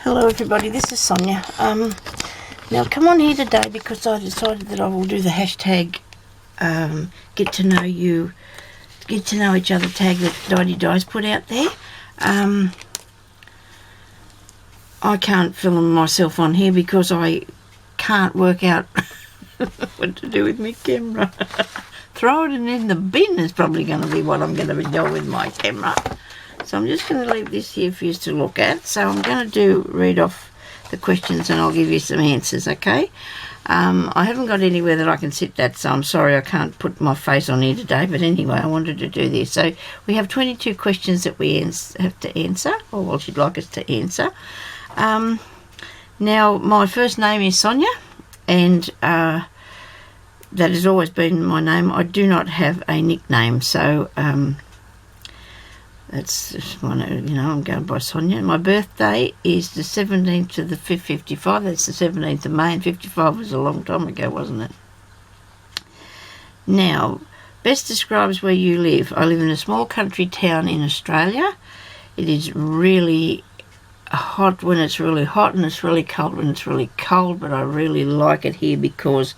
Hello everybody, this is Sonia. Now come on here today because I decided that I will do the hashtag get to know each other tag that Didey Di's put out there. I can't film myself on here because I can't work out what to do with my camera. Throw it in the bin is probably going to be what I'm going to be doing with my camera. So I'm just going to leave this here for you to look at. So I'm going to read off the questions and I'll give you some answers, okay? I haven't got anywhere that I can sit that, so I'm sorry I can't put my face on here today. But anyway, I wanted to do this. So we have 22 questions that we have to answer, or what you'd like us to answer. Now, my first name is Sonia, and that has always been my name. I do not have a nickname, so that's just one, I'm going by Sonia. My birthday is the 17th of the 5th, 55. That's the 17th of May, and 55 was a long time ago, wasn't it? Now, best describes where you live. I live in a small country town in Australia. It is really hot when it's really hot, and it's really cold when it's really cold, but I really like it here because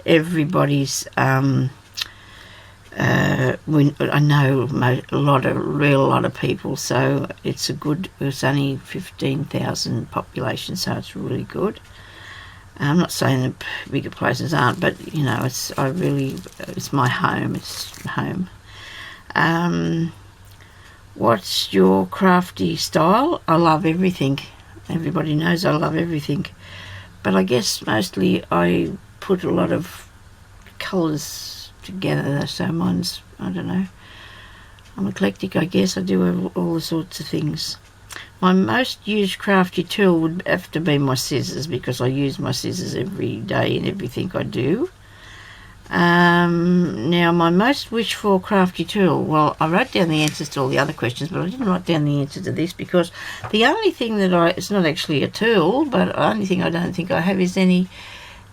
everybody's I know a lot of people, so it's it's only 15,000 population, so it's really good. I'm not saying that bigger places aren't, but it's my home. It's home. What's your crafty style? I love everything. Everybody knows I love everything, but I guess mostly I put a lot of colours together, so mine's, I don't know, I'm eclectic, I guess. I do all sorts of things. My most used crafty tool would have to be my scissors, because I use my scissors every day in everything I do. Now, my most wished for crafty tool, well, I wrote down the answers to all the other questions, but I didn't write down the answer to this, because the only thing that it's not actually a tool, but the only thing I don't think I have is any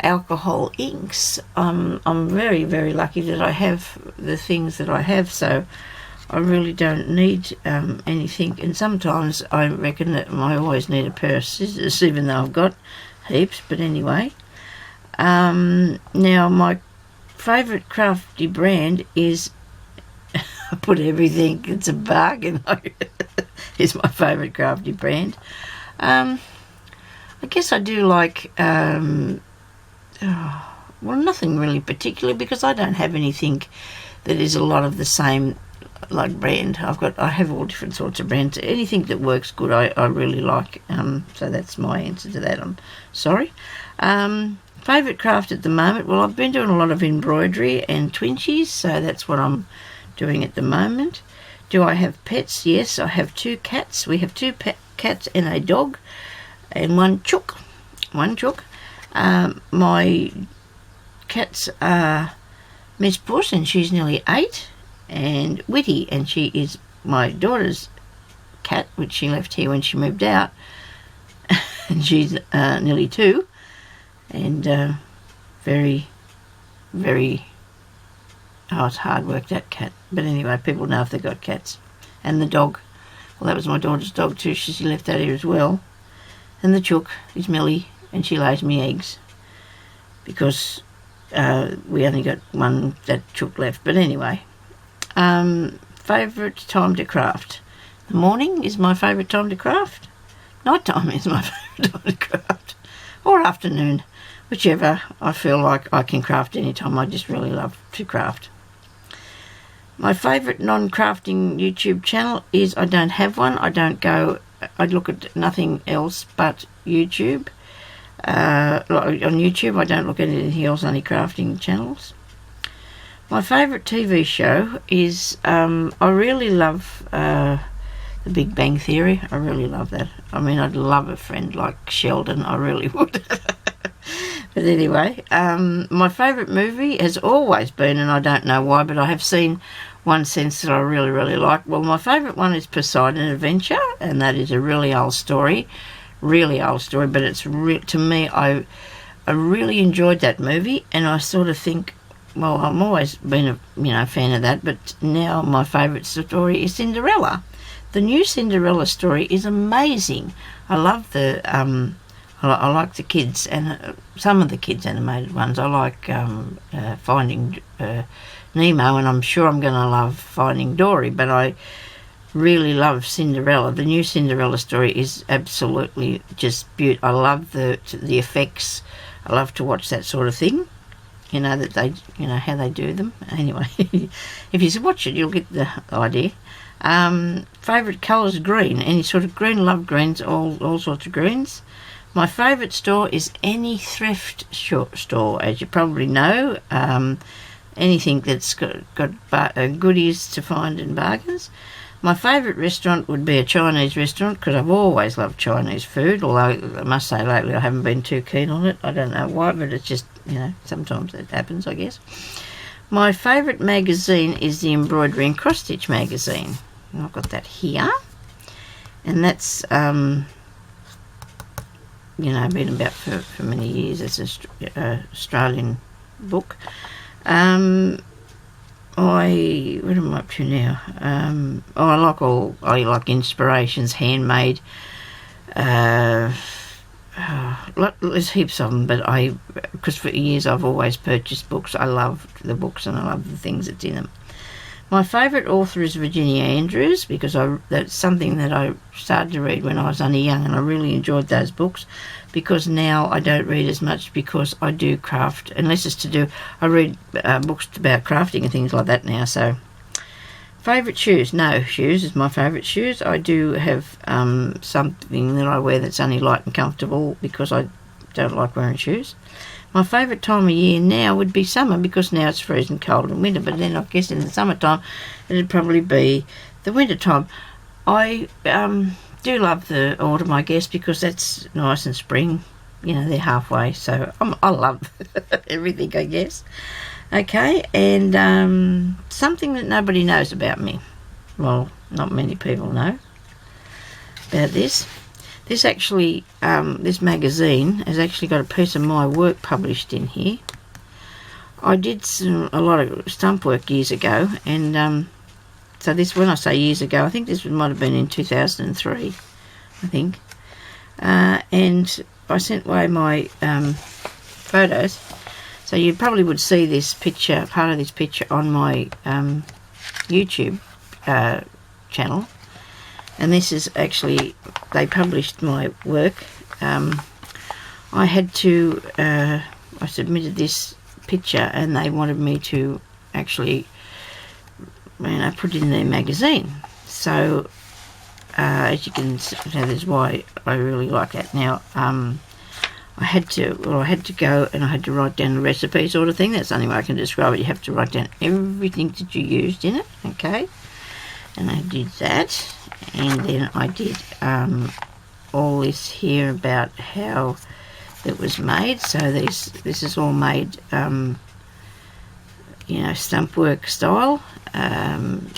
alcohol inks. I'm very, very lucky that I have the things that I have, so I really don't need anything. And sometimes I reckon that I always need a pair of scissors, even though I've got heaps. But anyway, now my favourite crafty brand is I put everything, it's a bargain. Is my favourite crafty brand. I guess I do like well, nothing really particular, because I don't have anything that is a lot of the same like brand. I have all different sorts of brands. Anything that works good I really like. So that's my answer to that. I'm sorry. Favourite craft at the moment? Well, I've been doing a lot of embroidery and twinchies, so that's what I'm doing at the moment. Do I have pets? Yes, I have 2 cats. We have 2 cats and a dog, and one chook. My cats are Miss Puss, and she's nearly 8, and Witty, and she is my daughter's cat, which she left here when she moved out, and she's nearly 2, and very, very, it's hard work, that cat. But anyway, people know if they've got cats. And the dog, well, that was my daughter's dog too. She left that here as well. And the chook is Millie, and she lays me eggs, because we only got one that chook left. But anyway, favourite time to craft? The morning is my favourite time to craft. Night time is my favourite time to craft, or afternoon, whichever. I feel like I can craft any time. I just really love to craft. My favourite non-crafting YouTube channel is, I don't have one. I look at nothing else but YouTube. On YouTube I don't look at anything else, only crafting channels. My favourite TV show is I really love The Big Bang Theory. I really love that. I mean, I'd love a friend like Sheldon, I really would. But anyway, my favourite movie has always been, and I don't know why, but I have seen one since that I really, really like. Well, my favourite one is Poseidon Adventure, and that is a really old story, but it's to me, I really enjoyed that movie, and I sort of think, well, I've always been a fan of that, but now my favourite story is Cinderella. The new Cinderella story is amazing. I love the I like the kids and some of the kids animated ones. I like Finding Nemo, and I'm sure I'm going to love Finding Dory, but I really love Cinderella. The new Cinderella story is absolutely just beautiful. I love the effects. I love to watch that sort of thing. You know, that they, you know, how they do them. Anyway, if you watch it, you'll get the idea. Favourite colours, green. Any sort of green. Love greens, all sorts of greens. My favourite store is any thrift store, as you probably know. Anything that's got goodies to find and bargains. My favourite restaurant would be a Chinese restaurant, because I've always loved Chinese food, although I must say lately I haven't been too keen on it. I don't know why, but it's just, you know, sometimes it happens, I guess. My favourite magazine is the Embroidery and Cross Stitch magazine. And I've got that here. And that's, you know, been about for many years. It's an Australian book. What am I up to now? I like inspirations, handmade. There's heaps of them, but because for years I've always purchased books. I love the books and I love the things that's in them. My favourite author is Virginia Andrews, because that's something that I started to read when I was only young, and I really enjoyed those books. Because now I don't read as much, because I do craft, unless it's to do, I read books about crafting and things like that now. So, favourite shoes? No, shoes is my favourite shoes. I do have something that I wear that's only light and comfortable, because I don't like wearing shoes. My favourite time of year now would be summer, because now it's freezing cold in winter, but then I guess in the summertime it'd probably be the winter time. I do love the autumn, I guess, because that's nice and spring. You know, they're halfway, so I love everything, I guess. Okay, and something that nobody knows about me. Well, not many people know about this. This actually, this magazine has actually got a piece of my work published in here. I did a lot of stump work years ago, and so this, when I say years ago, I think this might have been in 2003, I think. And I sent away my photos, so you probably would see this picture, part of this picture, on my YouTube channel. And this is actually, they published my work. I had to, I submitted this picture, and they wanted me to actually, you know, put it in their magazine. So, as you can see, that is why I really like that. Now, I had to go and I had to write down the recipe sort of thing. That's the only way I can describe it. You have to write down everything that you used in it, okay? And I did that. And then I did all this here about how it was made. So this is all made, you know, stump work style. And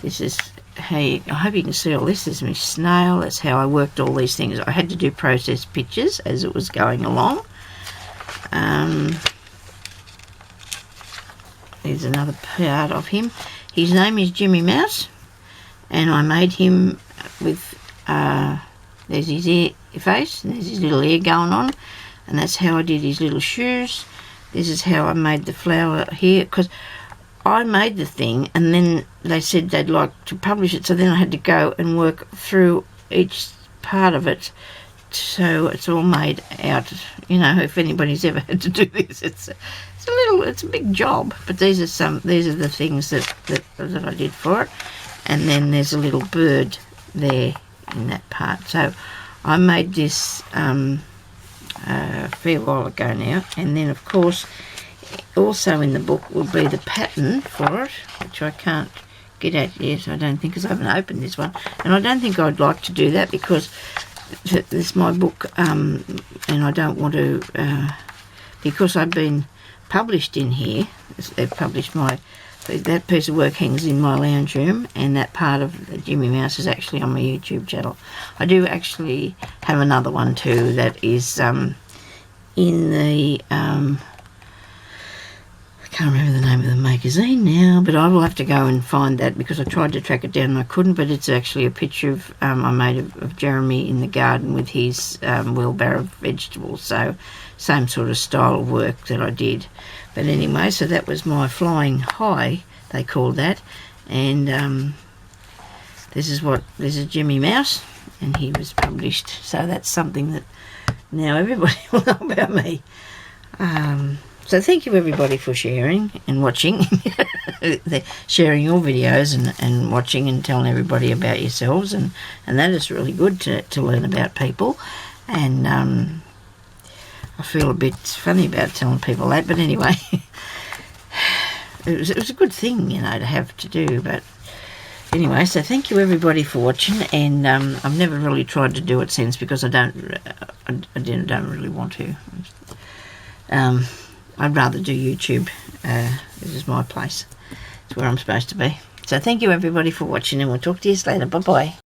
this is how I hope you can see all this. This is my snail. That's how I worked all these things. I had to do process pictures as it was going along. There's another part of him. His name is Jimmy Mouse. And I made him with, there's his ear face, and there's his little ear going on, and that's how I did his little shoes. This is how I made the flower here, because I made the thing, and then they said they'd like to publish it, so then I had to go and work through each part of it, so it's all made out. You know, if anybody's ever had to do this, it's a big job, but these are the things that I did for it. And then there's a little bird there in that part. So I made this a fair while ago now. And then, of course, also in the book will be the pattern for it, which I can't get at yet, I don't think, because I haven't opened this one. And I don't think I'd like to do that, because this is my book, and I don't want to, because I've been published in here. They've published that piece of work hangs in my lounge room, and that part of Jimmy Mouse is actually on my YouTube channel. I do actually have another one too that is in the can't remember the name of the magazine now, but I will have to go and find that because I tried to track it down and I couldn't. But it's actually a picture of I made of Jeremy in the garden with his wheelbarrow of vegetables. So same sort of style of work that I did. But anyway, so that was my flying high, they called that. And this is Jimmy Mouse, and he was published. So that's something that now everybody will know about me. So thank you everybody for sharing and watching, sharing your videos and watching and telling everybody about yourselves, and that is really good to learn about people. And I feel a bit funny about telling people that, but anyway, it was a good thing, to have to do. But anyway, so thank you everybody for watching, and I've never really tried to do it since because I don't really want to. I'd rather do YouTube. This is my place. It's where I'm supposed to be. So thank you everybody for watching, and we'll talk to you later. Bye-bye.